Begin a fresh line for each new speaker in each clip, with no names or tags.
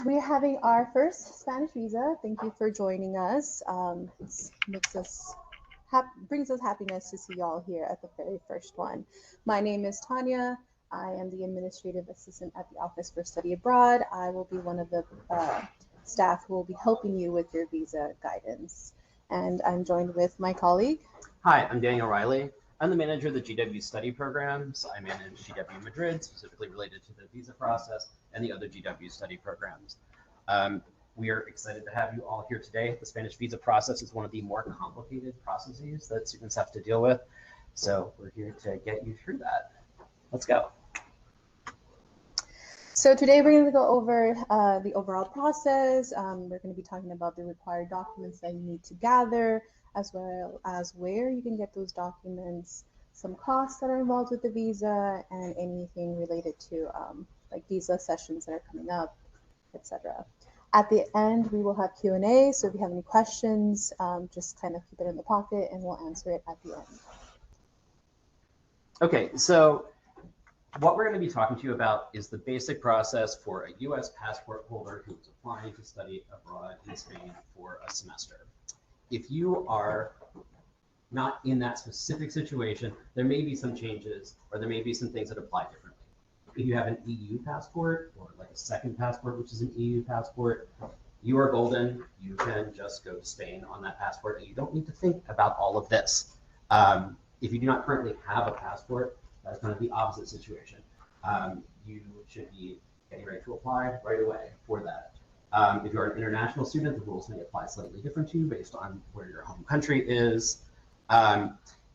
We're having our first Spanish visa. Thank you for joining us. Brings us happiness to see y'all here at the very first one. My name is Tanya. I am the administrative assistant at the Office for Study Abroad. I will be one of the staff who will be helping you with your visa guidance. And I'm joined with my colleague.
Hi, I'm Daniel Riley. I'm the manager of the GW study programs. I manage GW Madrid, specifically related to the visa process and the other GW study programs. We are excited to have you all here today. The Spanish visa process is one of the more complicated processes that students have to deal with. So we're here to get you through that. Let's go.
So today we're going to go over the overall process. We're going to be talking about the required documents that you need to gather, as well as where you can get those documents, some costs that are involved with the visa, and anything related to like visa sessions that are coming up, etc. At the end, we will have Q&A, so if you have any questions, just kind of keep it in the pocket and we'll answer it at the end.
Okay, so what we're going to be talking to you about is the basic process for a U.S. passport holder who is applying to study abroad in Spain for a semester. If you are not in that specific situation, there may be some changes or there may be some things that apply differently. If you have an EU passport or like a second passport, which is an EU passport, you are golden. You can just go to Spain on that passport and you don't need to think about all of this. If you do not currently have a passport, that's kind of the opposite situation. You should be getting ready to apply right away for that. If you're an international student, the rules may apply slightly different to you based on where your home country is.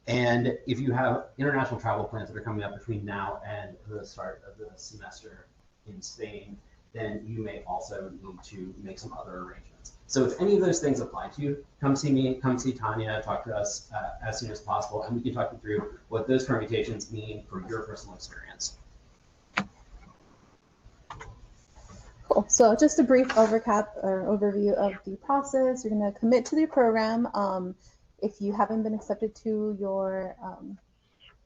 And if you have international travel plans that are coming up between now and the start of the semester in Spain, then you may also need to make some other arrangements. So if any of those things apply to you, come see me, come see Tanya, talk to us as soon as possible, and we can talk you through what those permutations mean for your personal experience.
Cool. So just a brief overview of the process. You're going to commit to the program. If you haven't been accepted to your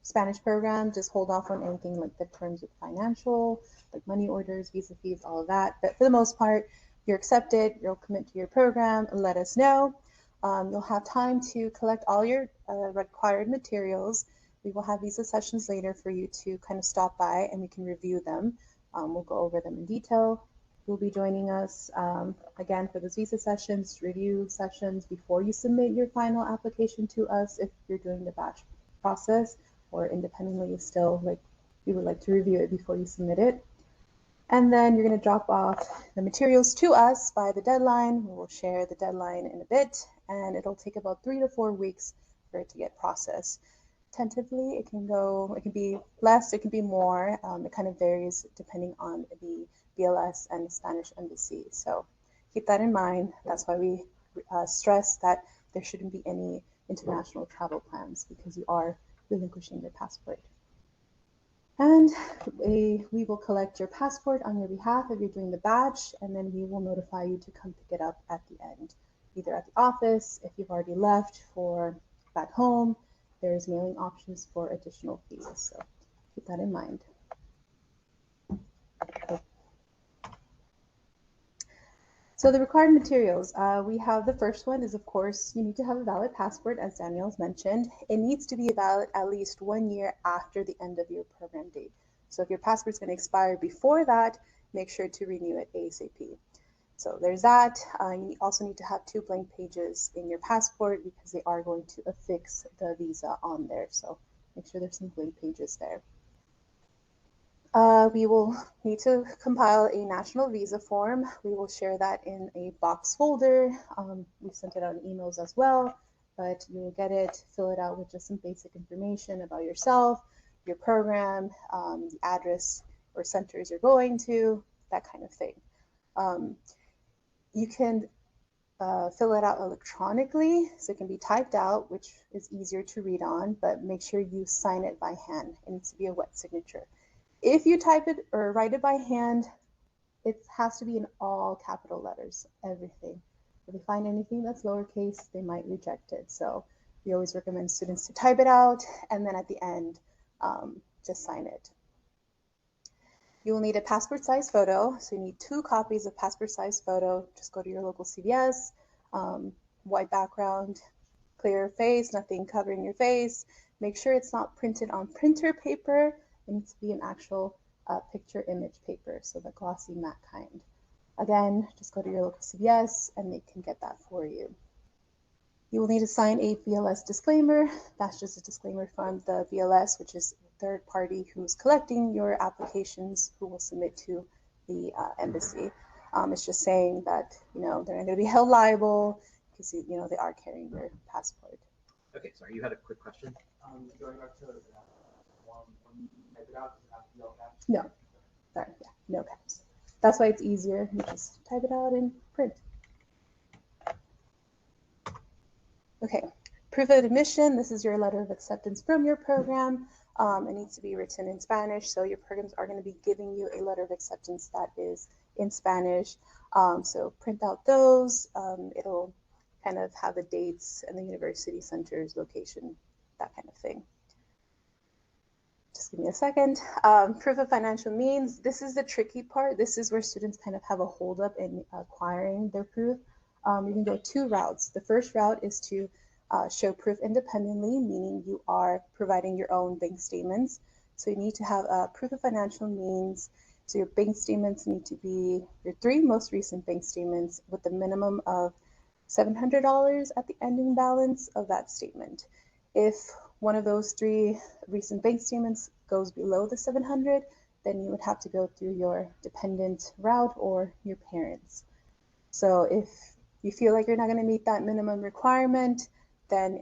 Spanish program, just hold off on anything like the terms of financial, like money orders, visa fees, all of that. But for the most part, you're accepted, you'll commit to your program, let us know. You'll have time to collect all your required materials. We will have visa sessions later for you to kind of stop by and we can review them. We'll go over them in detail. You'll be joining us again for those visa sessions, review sessions before you submit your final application to us if you're doing the batch process, or independently still, like we would like to review it before you submit it. And then you're going to drop off the materials to us by the deadline. We will share the deadline in a bit, and it'll take about 3 to 4 weeks for it to get processed. Tentatively, it can be less, it can be more. It kind of varies depending on the BLS and the Spanish embassy. So keep that in mind. That's why we stress that there shouldn't be any international travel plans because you are relinquishing your passport. And we will collect your passport on your behalf if you're doing the batch, and then we will notify you to come pick it up at the end, either at the office, if you've already left for back home. There's mailing options for additional fees, so keep that in mind. So the required materials, we have the first one is, of course, you need to have a valid passport, as Daniel's mentioned. It needs to be valid at least 1 year after the end of your program date. So if your passport's going to expire before that, make sure to renew it ASAP. So there's that. You also need to have 2 blank pages in your passport because they are going to affix the visa on there. So make sure there's some blank pages there. We will need to compile a national visa form. We will share that in a box folder. We sent it out in emails as well, but you will get it, fill it out with just some basic information about yourself, your program, the address or centers you're going to, that kind of thing. You can fill it out electronically, so it can be typed out, which is easier to read on, but make sure you sign it by hand. It needs to be a wet signature. If you type it or write it by hand, it has to be in all capital letters, everything. If they find anything that's lowercase, they might reject it. So we always recommend students to type it out and then at the end, just sign it. You will need a passport size photo. So you need 2 copies of passport size photo. Just go to your local CVS, white background, clear face, nothing covering your face. Make sure it's not printed on printer paper. It needs to be an actual picture image paper, so the glossy matte kind. Again, just go to your local CVS and they can get that for you. You will need to sign a BLS disclaimer. That's just a disclaimer from the BLS, which is a third party who's collecting your applications, who will submit to the embassy. It's just saying that, they're not going to be held liable because, they are carrying your passport.
Okay, sorry, you had a quick question?
Going back to that one, when you type it out, does it have to be all caps?
No, sorry, yeah, no caps. That's why it's easier. You just type it out and print. Okay, proof of admission. This is your letter of acceptance from your program. It needs to be written in Spanish, so your programs are going to be giving you a letter of acceptance that is in Spanish. So print out those. It'll kind of have the dates and the university center's location, that kind of thing. Just give me a second. Proof of financial means. This is the tricky part. This is where students kind of have a holdup in acquiring their proof. You can go 2 routes. The first route is to show proof independently, meaning you are providing your own bank statements. So you need to have a proof of financial means. So your bank statements need to be your 3 most recent bank statements with a minimum of $700 at the ending balance of that statement. If one of those 3 recent bank statements goes below the 700, then you would have to go through your dependent route or your parents. So if you feel like you're not going to meet that minimum requirement, then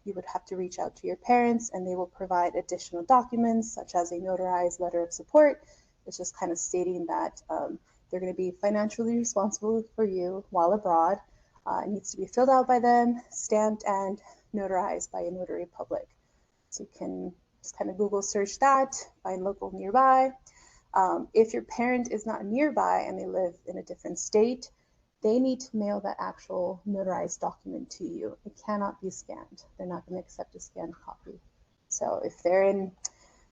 you would have to reach out to your parents and they will provide additional documents such as a notarized letter of support. It's just kind of stating that they're going to be financially responsible for you while abroad. It needs to be filled out by them, stamped, and notarized by a notary public. So you can just kind of Google search that, find local nearby. If your parent is not nearby and they live in a different state, they need to mail that actual notarized document to you. It cannot be scanned. They're not going to accept a scanned copy. So if they're in,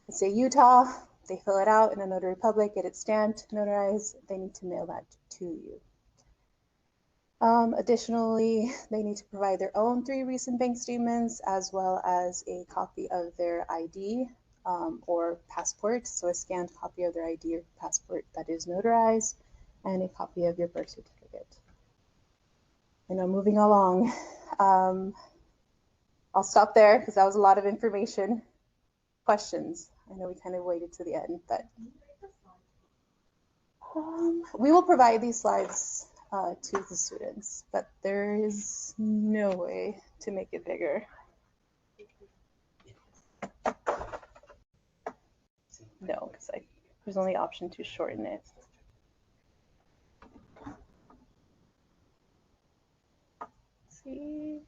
let's say, Utah, they fill it out in a notary public, get it stamped, notarized, they need to mail that to you. Additionally, they need to provide their own 3 recent bank statements as well as a copy of their ID or passport. So a scanned copy of their ID or passport that is notarized, and a copy of your birth certificate. Moving along. I'll stop there because that was a lot of information. Questions? I know we kind of waited to the end, but we will provide these slides to the students, but there is no way to make it bigger. No, because there's only option to shorten it. Let's see.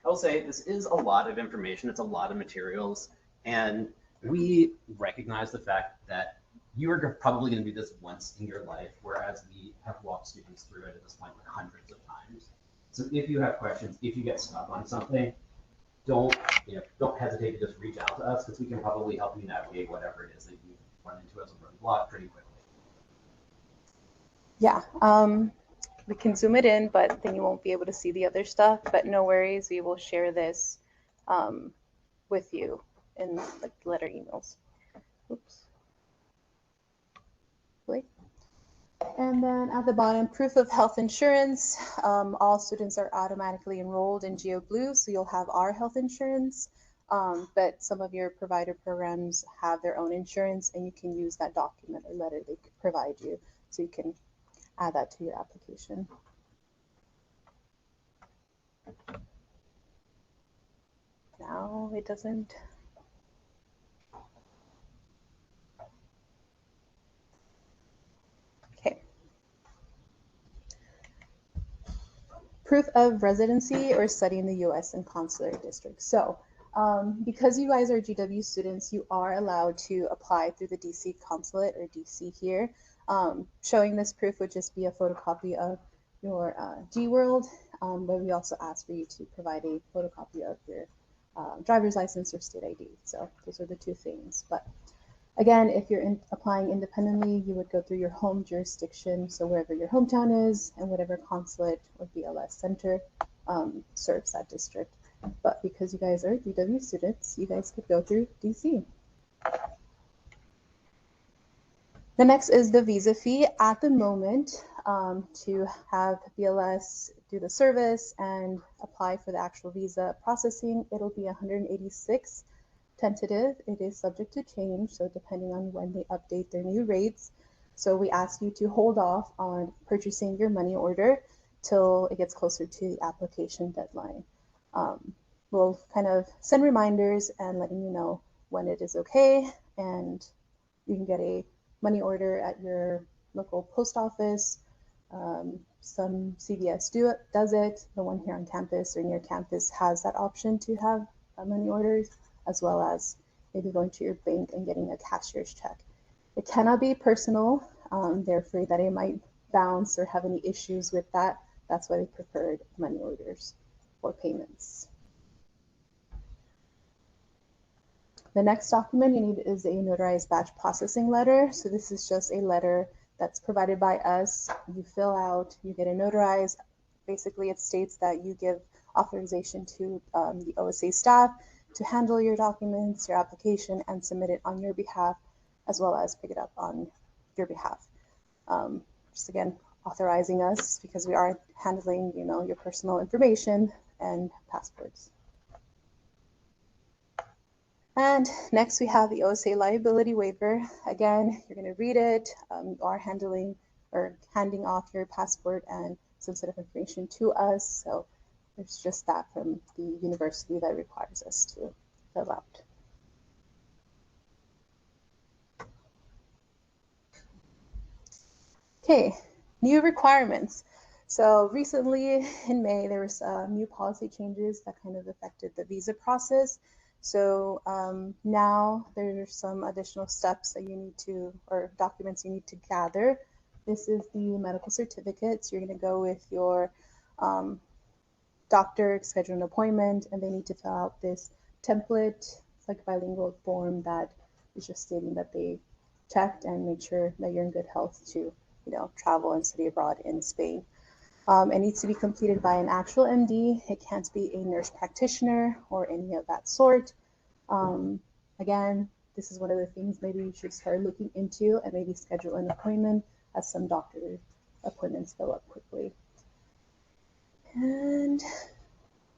I will say this is a lot of information. It's a lot of materials. And we recognize the fact that you are probably going to do this once in your life, whereas we have walked students through it at this point like hundreds of times. So if you have questions, if you get stuck on something, don't hesitate to just reach out to us because we can probably help you navigate whatever it is that you run into as a roadblock pretty quickly.
Yeah, we can zoom it in, but then you won't be able to see the other stuff. But no worries, we will share this with you in like letter emails. Oops. Wait. And then at the bottom, proof of health insurance. All students are automatically enrolled in GeoBlue, so you'll have our health insurance. But some of your provider programs have their own insurance, and you can use that document or letter they provide you, so you can add that to your application. Now it doesn't. Okay. Proof of residency or study in the U.S. and consular district. So because you guys are GW students, you are allowed to apply through the DC consulate or DC here. Showing this proof would just be a photocopy of your G World, but we also ask for you to provide a photocopy of your driver's license or state ID. So those are the two things. But again, if you're applying independently, you would go through your home jurisdiction, so wherever your hometown is, and whatever consulate or BLS center serves that district. But because you guys are DW students, you guys could go through DC. The next is the visa fee. At the moment, to have BLS do the service and apply for the actual visa processing, it'll be $186 tentative. It is subject to change, so depending on when they update their new rates. So we ask you to hold off on purchasing your money order till it gets closer to the application deadline. We'll kind of send reminders and letting you know when it is okay, and you can get a money order at your local post office. Some CVS does it. The one here on campus or near campus has that option to have money orders, as well as maybe going to your bank and getting a cashier's check. It cannot be personal. They're afraid that it might bounce or have any issues with that. That's why they preferred money orders for payments. The next document you need is a notarized batch processing letter. So this is just a letter that's provided by us. You fill out, you get it notarized. Basically, it states that you give authorization to the OSA staff to handle your documents, your application, and submit it on your behalf, as well as pick it up on your behalf. Just again, authorizing us because we are handling, your personal information and passports. And next we have the OSA liability waiver. Again, you're going to read it. You are handling or handing off your passport and sensitive information to us. So there's just that from the university that requires us to fill out. Okay, new requirements. So recently in May, there was new policy changes that kind of affected the visa process. So now there's some additional steps that you need to, or documents you need to gather. This is the medical certificates. You're going to go with your doctor, schedule an appointment, and they need to fill out this template. It's like a bilingual form that is just stating that they checked and made sure that you're in good health to, travel and study abroad in Spain. It needs to be completed by an actual MD. It can't be a nurse practitioner or any of that sort. Again, this is one of the things maybe you should start looking into and maybe schedule an appointment, as some doctor appointments fill up quickly. And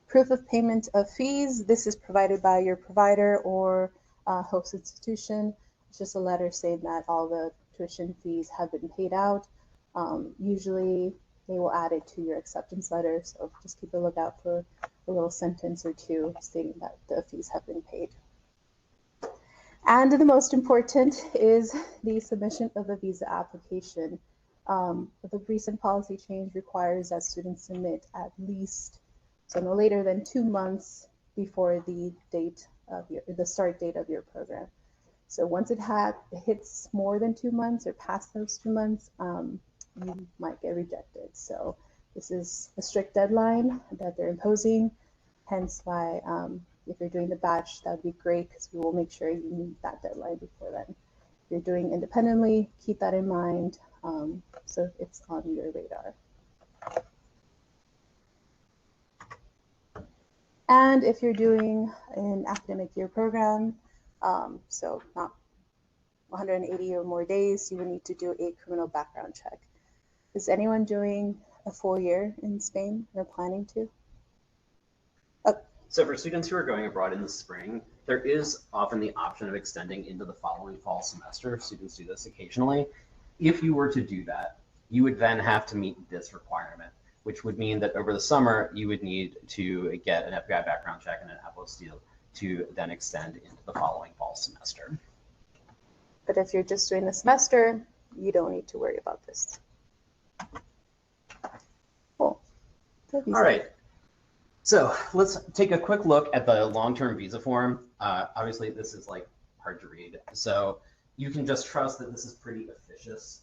proof of payment of fees. This is provided by your provider or host institution. It's just a letter saying that all the tuition fees have been paid out. Usually they will add it to your acceptance letter, so just keep a lookout for a little sentence or two stating that the fees have been paid. And the most important is the submission of the visa application. The recent policy change requires that students submit at least, so no later than 2 months before the start date of your program. So once it hits more than 2 months or past those 2 months, you might get rejected. So this is a strict deadline that they're imposing, hence why if you're doing the batch, that would be great because we will make sure you meet that deadline before then. If you're doing independently, keep that in mind so it's on your radar. And if you're doing an academic year program, so not 180 or more days, you will need to do a criminal background check. Is anyone doing a full year in Spain or planning to? Oh.
So for students who are going abroad in the spring, there is often the option of extending into the following fall semester. Students do this occasionally. If you were to do that, you would then have to meet this requirement, which would mean that over the summer, you would need to get an FBI background check and an apostille to then extend into the following fall semester.
But if you're just doing the semester, you don't need to worry about this. Cool.
All right. So let's take a quick look at the long-term visa form. Obviously, this is like hard to read, so you can just trust that this is pretty officious.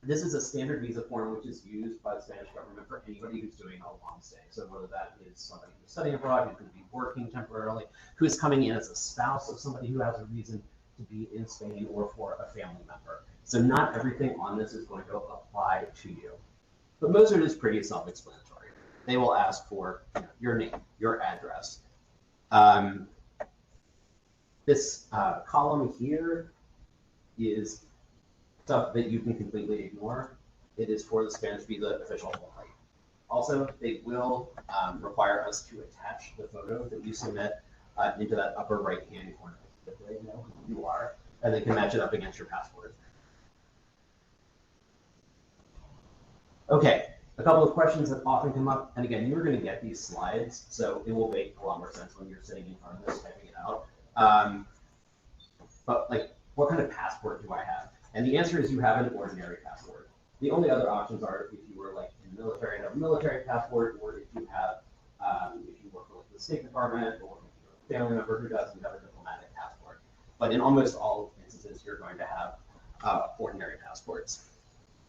This is a standard visa form which is used by the Spanish government for anybody who's doing a long stay. So whether that is somebody who's studying abroad, who's going to be working temporarily, who is coming in as a spouse of somebody who has a reason to be in Spain, or for a family member. So not everything on this is going to apply to you, but most of it is pretty self-explanatory. They will ask for your name, your address. This column here is stuff that you can completely ignore. It is for the Spanish visa official only. Also, they will require us to attach the photo that you submit into that upper right-hand corner. That they know who you are, and they can match it up against your passport. Okay, a couple of questions that often come up, and again, you're going to get these slides, so it will make a lot more sense when you're sitting in front of this typing it out. But like, what kind of passport do I have? And the answer is you have an ordinary passport. The only other options are if you were like in the military and have a military passport, or if you have, if you work for like the State Department, or if you're a family member who does, you have a diplomatic passport. But in almost all instances, you're going to have ordinary passports.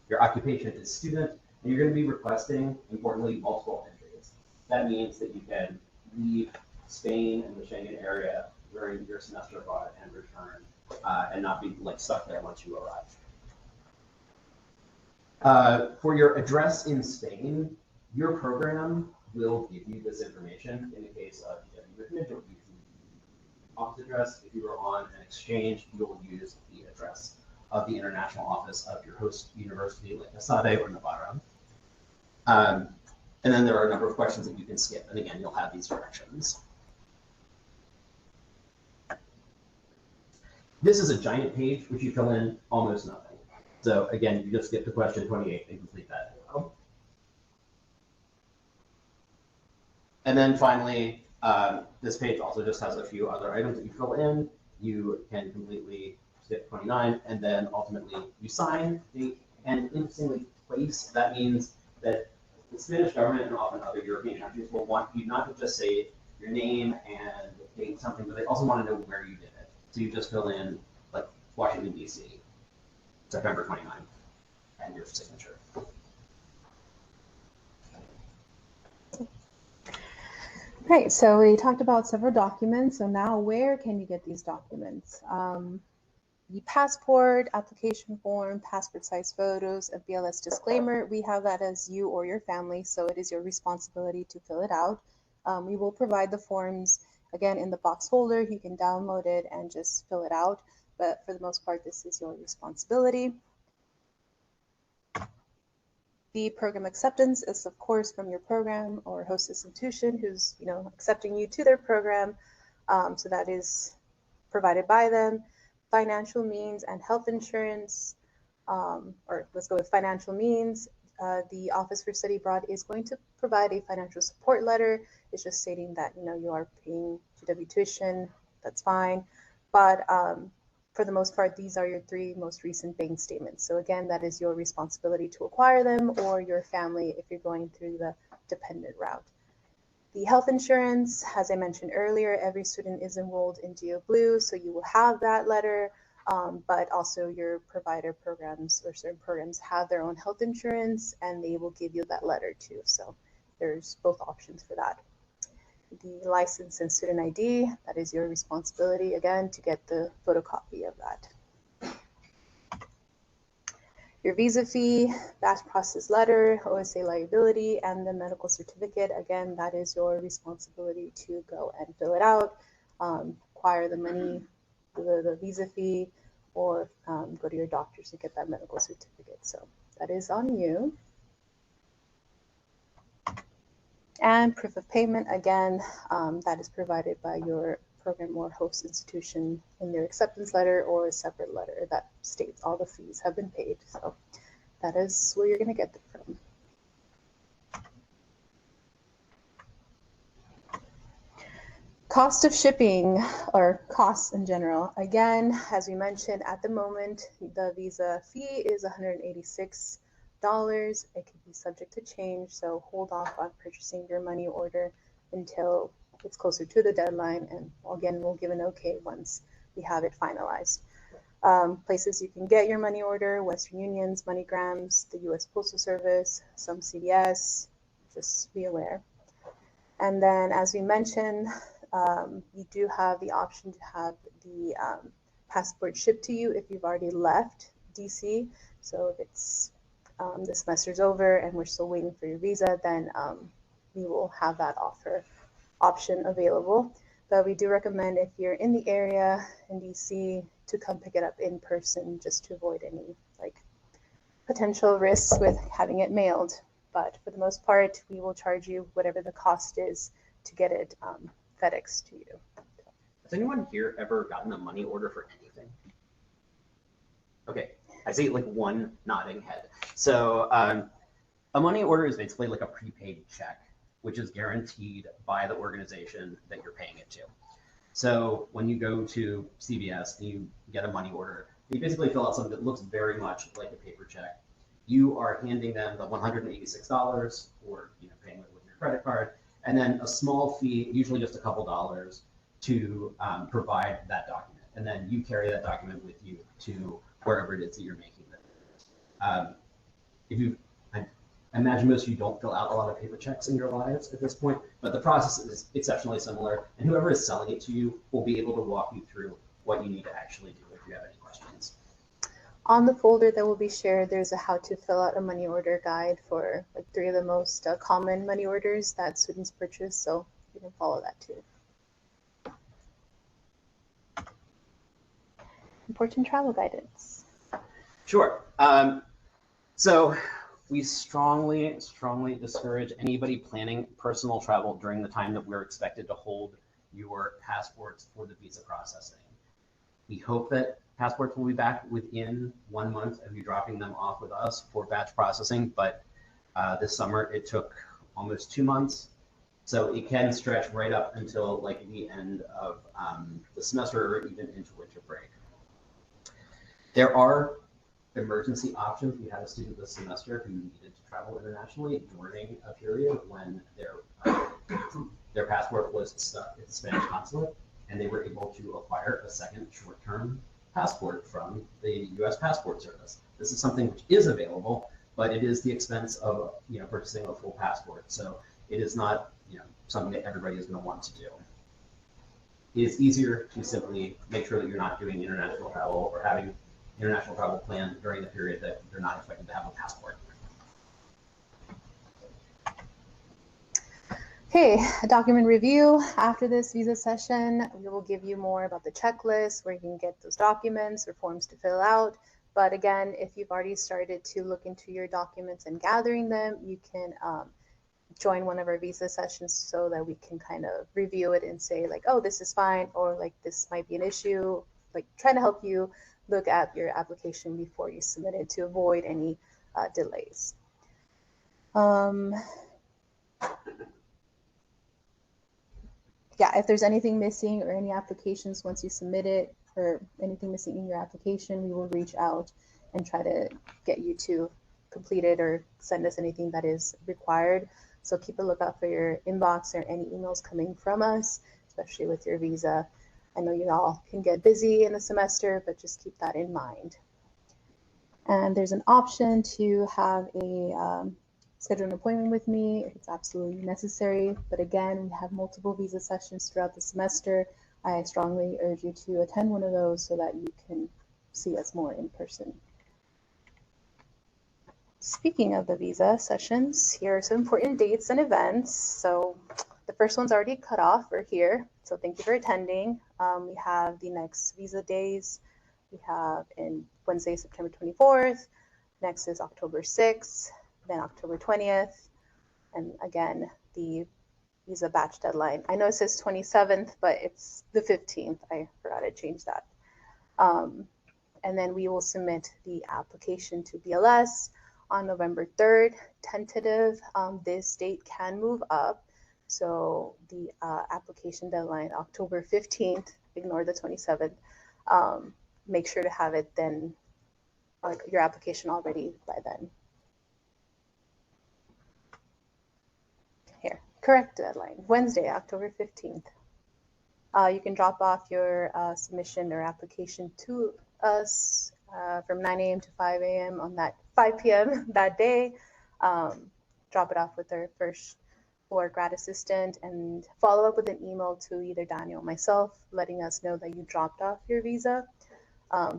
Your occupation is student, and you're going to be requesting, importantly, multiple entries. That means that you can leave Spain and the Schengen area during your semester abroad and return, and not be like stuck there once you arrive. For your address in Spain, your program will give you this information. In the case of EWMID, you'll use the office address. If you are on an exchange, you'll use the address of the international office of your host university, like ESADE or Navarra. And then there are a number of questions that you can skip, and again, you'll have these directions. This is a giant page which you fill in almost nothing. So again, you just skip to question 28 and complete that. And then finally, this page also just has a few other items that you fill in. You can completely skip 29, and then ultimately you sign, date, and interestingly place. That means that the Spanish government and often other European countries will want you not to just say your name and date something, but they also want to know where you did it. So you just fill in like Washington, D.C., September 29, and your signature.
Right, so we talked about several documents. So now where can you get these documents? The passport, application form, passport size photos, a BLS disclaimer, we have that as you or your family, so it is your responsibility to fill it out. We will provide the forms, again, in the box folder. You can download it and just fill it out, but for the most part, this is your responsibility. The program acceptance is, of course, from your program or host institution who's, accepting you to their program. So that is provided by them. Financial means and health insurance, or let's go with financial means. The Office for Study Abroad is going to provide a financial support letter. It's just stating that, you are paying GW tuition, that's fine. But for the most part, these are your 3 most recent bank statements. So again, that is your responsibility to acquire them, or your family if you're going through the dependent route. The health insurance, as I mentioned earlier, every student is enrolled in GeoBlue, so you will have that letter, but also your provider programs or certain programs have their own health insurance, and they will give you that letter too. So there's both options for that. The license and student ID, that is your responsibility, again, to get the photocopy of that. Your visa fee, batch process letter, OSA liability, and the medical certificate. Again, that is your responsibility to go and fill it out, acquire the money, the visa fee, or go to your doctors to get that medical certificate. So that is on you. And proof of payment, again, that is provided by your program or host institution in their acceptance letter, or a separate letter that states all the fees have been paid. So that is where you're going to get them from. Cost of shipping, or costs in general. Again, as we mentioned, at the moment, the visa fee is $186. It can be subject to change, so hold off on purchasing your money order until it's closer to the deadline, and again, we'll give an okay once we have it finalized. Places you can get your money order: Western Unions, MoneyGrams, the U.S. Postal Service, some CVS. Just be aware. And then, as we mentioned, you do have the option to have the passport shipped to you if you've already left DC. So if it's the semester's over and we're still waiting for your visa, then we will have that option available. But we do recommend, if you're in the area in DC, to come pick it up in person, just to avoid any potential risks with having it mailed. But for the most part, we will charge you whatever the cost is to get it FedEx to you.
Has anyone here ever gotten a money order for anything? Okay, I see like one nodding head. So a money order is basically like a prepaid check, which is guaranteed by the organization that you're paying it to. So when you go to CVS and you get a money order, you basically fill out something that looks very much like a paper check. You are handing them the $186, or paying with your credit card, and then a small fee, usually just a couple dollars, to provide that document. And then you carry that document with you to wherever it is that you're making it. I imagine most of you don't fill out a lot of paper checks in your lives at this point, but the process is exceptionally similar, and whoever is selling it to you will be able to walk you through what you need to actually do if you have any questions.
On the folder that will be shared, there's a how to fill out a money order guide for 3 of the most common money orders that students purchase, so you can follow that too. Important travel guidance.
Sure. So we strongly discourage anybody planning personal travel during the time that we're expected to hold your passports for the visa processing. We hope that passports will be back within 1 month of you dropping them off with us for batch processing, but this summer it took almost 2 months. So it can stretch right up until the end of the semester, or even into winter break. There are emergency options. We had a student this semester who needed to travel internationally during a period when their passport was stuck at the Spanish consulate, and they were able to acquire a second short-term passport from the U.S. Passport Service. This is something which is available, but it is the expense of purchasing a full passport. So it is not something that everybody is going to want to do. It is easier to simply make sure that you're not doing international travel or having international travel planned during the period that they're not expected to have a passport.
Okay, a document review. After this visa session, we will give you more about the checklist, where you can get those documents or forms to fill out. But again, if you've already started to look into your documents and gathering them, you can join one of our visa sessions so that we can kind of review it and say oh, this is fine, or this might be an issue, trying to help you look at your application before you submit it to avoid any delays. Yeah, if there's anything missing or any applications once you submit it, or anything missing in your application, we will reach out and try to get you to complete it or send us anything that is required. So keep a lookout for your inbox or any emails coming from us, especially with your visa. I know you all can get busy in the semester, but just keep that in mind. And there's an option to have schedule an appointment with me if it's absolutely necessary. But again, we have multiple visa sessions throughout the semester. I strongly urge you to attend one of those so that you can see us more in person. Speaking of the visa sessions, here are some important dates and events. So the first one's already cut off. We're here. So thank you for attending. We have the next visa days. We have in Wednesday, September 24th. Next is October 6th, then October 20th. And again, the visa batch deadline. I know it says 27th, but it's the 15th. I forgot to change that. And then we will submit the application to BLS on November 3rd, tentative. This date can move up. So the application deadline, October 15th, ignore the 27th. Make sure to have it then, your application already by then. Here, correct deadline, Wednesday, October 15th. You can drop off your submission or application to us from 9 a.m. to 5 a.m. on that 5 p.m. that day. Drop it off with our first floor grad assistant and follow up with an email to either Daniel or myself, letting us know that you dropped off your visa,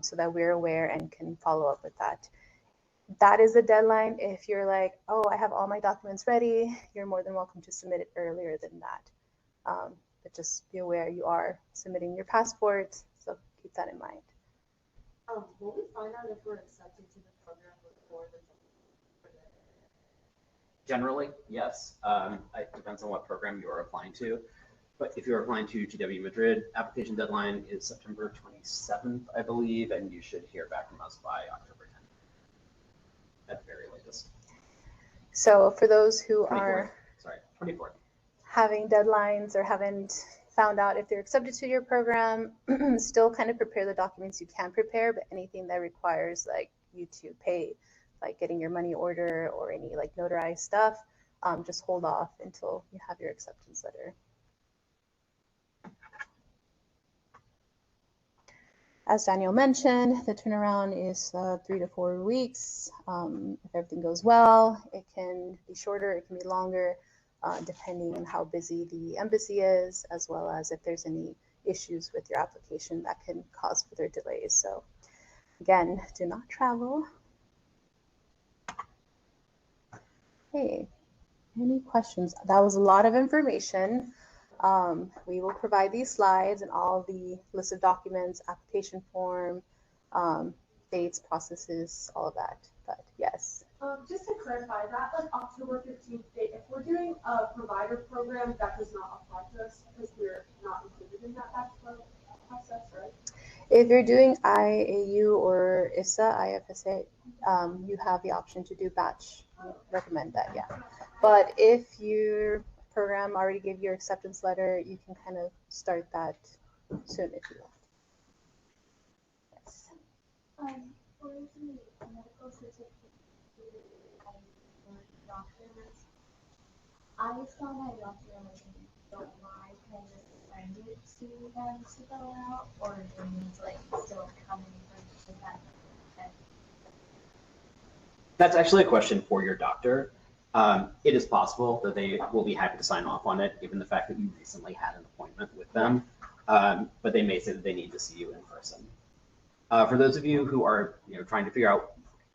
so that we're aware and can follow up with that. That is the deadline. If you're like, oh, I have all my documents ready, you're more than welcome to submit it earlier than that. But just be aware you are submitting your passport, so keep that in mind.
Will we find out if we're accepted to the program before the?
Generally, yes. It depends on what program you are applying to. But if you're applying to GW Madrid, application deadline is September 27th, I believe, and you should hear back from us by October 10th at the very latest.
So for those who
24th.
are
24th.
having deadlines or haven't found out if they're accepted to your program, still kind of prepare the documents you can prepare, but anything that requires like you to pay, like getting your money order or any like notarized stuff, just hold off until you have your acceptance letter. As Daniel mentioned, the turnaround is 3 to 4 weeks. If everything goes well, it can be shorter, it can be longer, depending on how busy the embassy is, as well as if there's any issues with your application that can cause further delays. So again, do not travel. Hey, any questions? That was a lot of information. We will provide these slides and all the list of documents, application form, dates, processes, all of that. But yes.
Just to clarify that, like October 15th date, if we're doing a provider program, that does not apply to us because we're not included in that bachelor process, right?
If you're doing IAU or IFSA, you have the option to do batch. We recommend that, yeah. But if your program already gave your acceptance letter, you can kind of start that soon if you want. Yes.
For the medical certificate documents, I saw my doctor and don't mind, can I just send it to them to fill out, or do you need to like still come in for that?
That's actually a question for your doctor. It is possible that they will be happy to sign off on it, given the fact that you recently had an appointment with them. But they may say that they need to see you in person. For those of you who are trying to figure out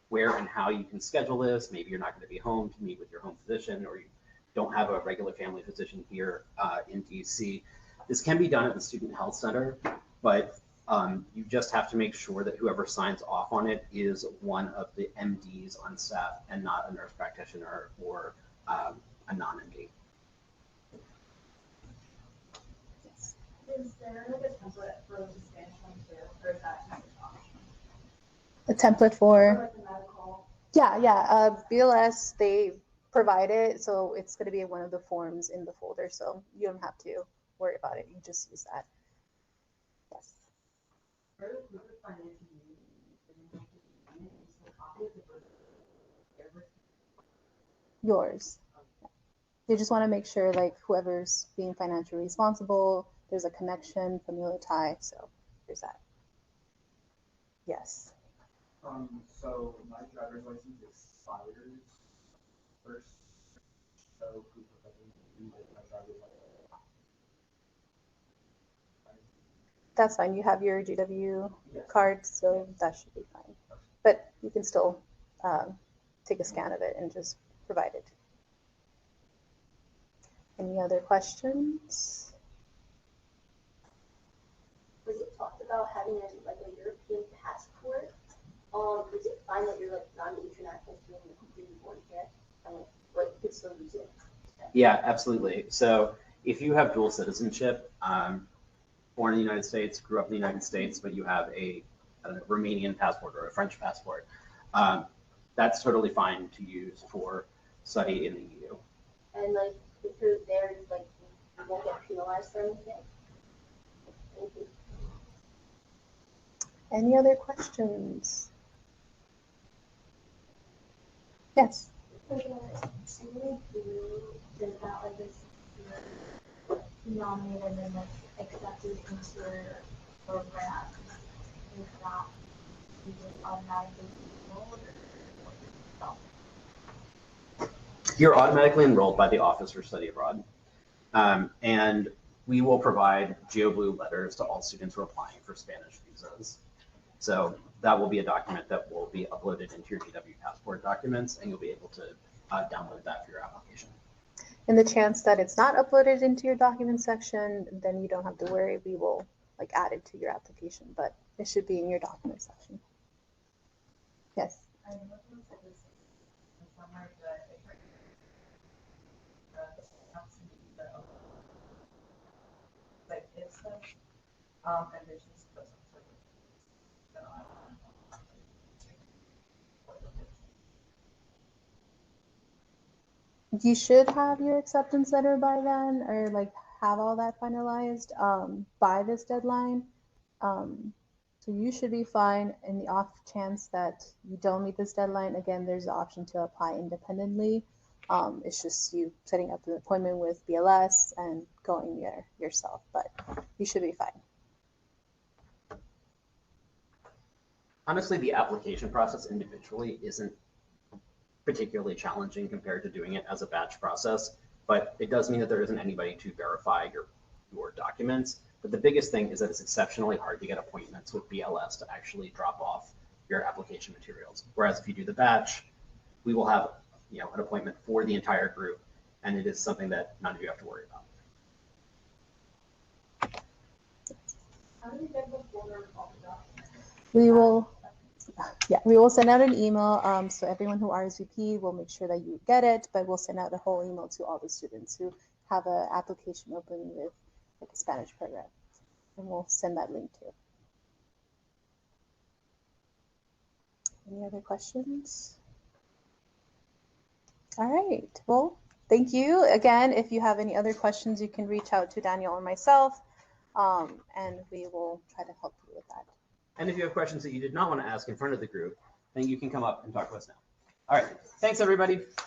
where and how you can schedule this, maybe you're not going to be home to meet with your home physician, or you don't have a regular family physician here in DC. This can be done at the Student Health Center, but you just have to make sure that whoever signs off on it is one of the MDs on staff and not a nurse practitioner or a non-MD.
Is there like a template for the Spanish one too, or is that just optional?
A template for?
Or like the medical?
Yeah. BLS, they provide it, so it's going to be one of the forms in the folder, so you don't have to worry about it. You just use that. Yes. Yours. You just want to make sure like whoever's being financially responsible, there's a connection, familial tie, so there's that. Yes.
So my driver's license expires first, so proof of identity with my driver's license.
That's fine. You have your GW card, so that should be fine. But you can still take a scan of it and just provide it. Any other questions?
Was it talked about having a European passport? Is it fine that you're like not an international student and completely born here? And like you could still use it?
Yeah, absolutely. So if you have dual citizenship, born in the United States, grew up in the United States, but you have a Romanian passport or a French passport, that's totally fine to use for study in the EU.
And like if you're there, like you won't get penalized for anything? Thank you.
Any other questions? Yes.
So do does that like this nominated and like accepted into your program? Is that you just automatically enrolled or
You're automatically enrolled by the Office for Study Abroad. And we will provide GeoBlue letters to all students who are applying for Spanish visas. So that will be a document that will be uploaded into your GW Passport documents, and you'll be able to download that for your application.
In the chance that it's not uploaded into your document section, then you don't have to worry. We will like add it to your application, but it should be in your document section. Yes.
I'm looking at this in summer, but it like it says admissions doesn't
You should have your acceptance letter by then, or like have all that finalized by this deadline. So you should be fine. In the off chance that you don't meet this deadline, again, there's the option to apply independently. It's just you setting up an appointment with BLS and going there yourself, but you should be fine.
Honestly, the application process individually isn't particularly challenging compared to doing it as a batch process, but it does mean that there isn't anybody to verify your documents. But the biggest thing is that it's exceptionally hard to get appointments with BLS to actually drop off your application materials. Whereas if you do the batch, we will have an appointment for the entire group, and it is something that none of you have to worry about.
How do we get the folder of all the documents?
We will send out an email. So everyone who RSVP will make sure that you get it, but we'll send out a whole email to all the students who have an application open with like a Spanish program, and we'll send that link to you. Any other questions? All right. Well, thank you again. If you have any other questions, you can reach out to Daniel or myself, and we will try to help you with that.
And if you have questions that you did not want to ask in front of the group, then you can come up and talk to us now. All right. Thanks, everybody.